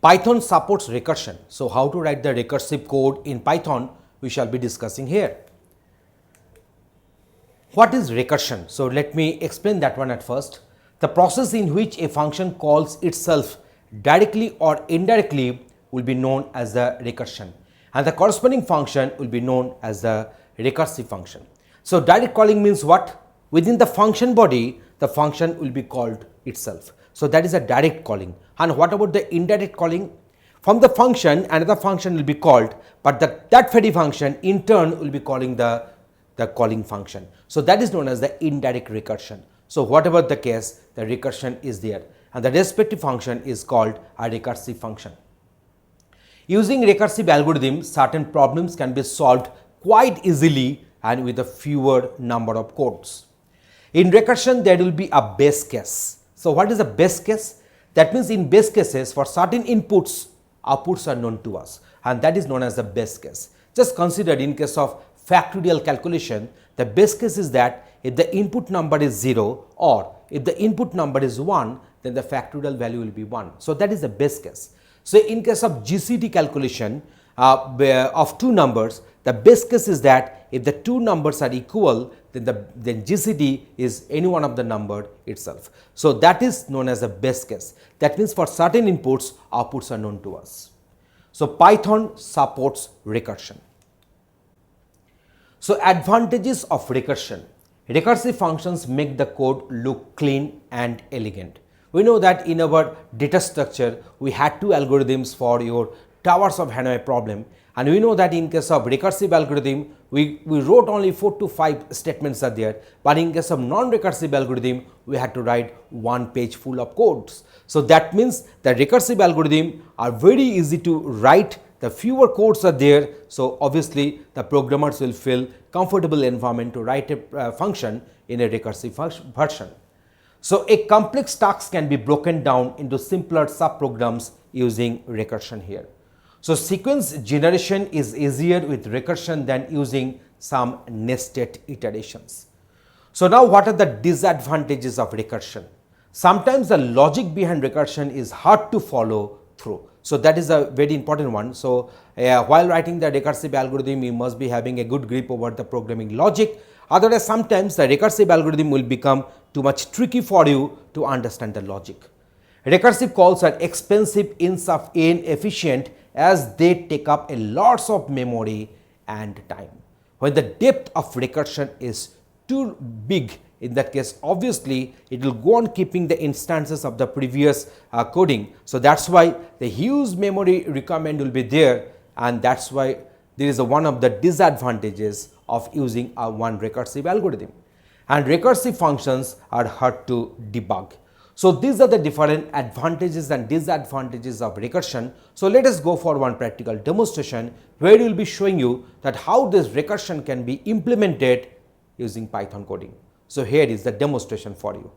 Python supports recursion. So how to write the recursive code in Python we shall be discussing here. What is recursion? So let me explain that one at first. The process in which a function calls itself directly or indirectly will be known as the recursion, and the corresponding function will be known as the recursive function. So direct calling means what? Within the function body, the function will be called itself. So that is a direct calling. And what about the indirect calling? From the function, another function will be called, but that very function in turn will be calling the calling function. So that is known as the indirect recursion. So whatever the case, the recursion is there, and the respective function is called a recursive function. Using recursive algorithm, certain problems can be solved quite easily and with a fewer number of codes. In recursion, there will be a base case. So what is a base case? That means in base cases, for certain inputs, outputs are known to us, and that is known as the base case. Just consider in case of factorial calculation, the base case is that if the input number is 0 or if the input number is 1, then the factorial value will be 1. So that is the base case. So in case of GCD calculation of two numbers, the base case is that if the two numbers are equal, then GCD is any one of the number itself. So that is known as a base case. That means for certain inputs, outputs are known to us. So Python supports recursion. So advantages of recursion. Recursive functions make the code look clean and elegant. We know that in our data structure, we had two algorithms for your towers of Hanoi problem, and we know that in case of recursive algorithm, we wrote only 4 to 5 statements are there, but in case of non-recursive algorithm, we had to write one page full of codes. So that means the recursive algorithm are very easy to write. The fewer codes are there, so obviously the programmers will feel comfortable environment to write a function in a recursive version. So a complex task can be broken down into simpler subprograms using recursion here. So sequence generation is easier with recursion than using some nested iterations. So now what are the disadvantages of recursion? Sometimes the logic behind recursion is hard to follow through. So that is a very important one. So while writing the recursive algorithm, you must be having a good grip over the programming logic. Otherwise, sometimes the recursive algorithm will become too much tricky for you to understand the logic. Recursive calls are expensive, inefficient, as they take up a lots of memory and time. When the depth of recursion is too big, in that case, obviously it will go on keeping the instances of the previous coding. So that's why the huge memory requirement will be there, and that's why there is one of the disadvantages of using a one recursive algorithm. And recursive functions are hard to debug. So these are the different advantages and disadvantages of recursion. So let us go for one practical demonstration where we will be showing you that how this recursion can be implemented using Python coding. So here is the demonstration for you.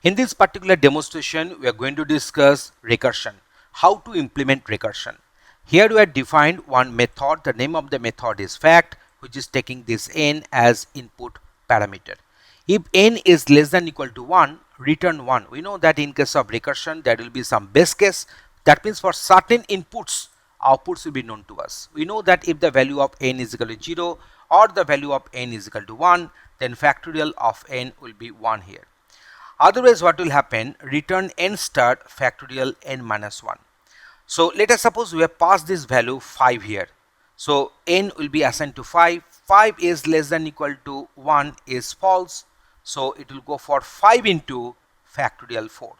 In this particular demonstration, we are going to discuss recursion, how to implement recursion. Here we have defined one method. The name of the method is fact, which is taking this n as input parameter. If n is less than equal to 1, return 1. We know that in case of recursion, there will be some base case. That means for certain inputs, outputs will be known to us. We know that if the value of n is equal to 0 or the value of n is equal to 1, then factorial of n will be 1 here. Otherwise, what will happen? Return n star factorial n minus 1. So let us suppose we have passed this value 5 here. So n will be assigned to 5. 5 is less than equal to 1 is false. So it will go for 5 into factorial 4.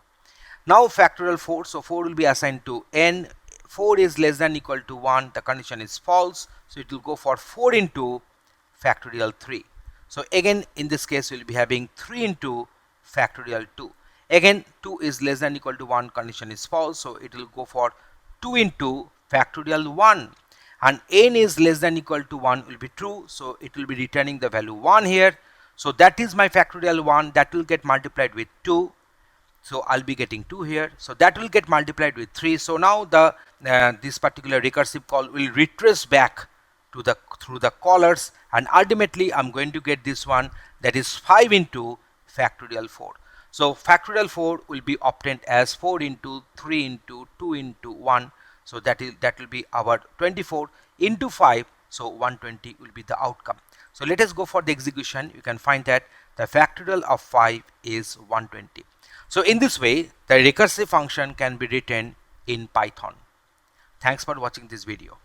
Now factorial 4, so 4 will be assigned to n. 4 is less than equal to 1, the condition is false. So it will go for 4 into factorial 3. So again in this case we will be having 3 into factorial 2. Again 2 is less than equal to 1, condition is false. So it will go for 2 into factorial 1. And n is less than equal to 1 will be true. So it will be returning the value 1 here. So that is my factorial 1, that will get multiplied with 2. So I'll be getting 2 here. So that will get multiplied with 3. So now the this particular recursive call will retrace back to the through the callers, and ultimately I'm going to get this one, that is 5 into factorial 4. So factorial 4 will be obtained as 4 into 3 into 2 into 1. So that will be our 24 into 5. So 120 will be the outcome. So let us go for the execution. You can find that the factorial of 5 is 120. So in this way, the recursive function can be written in Python. Thanks for watching this video.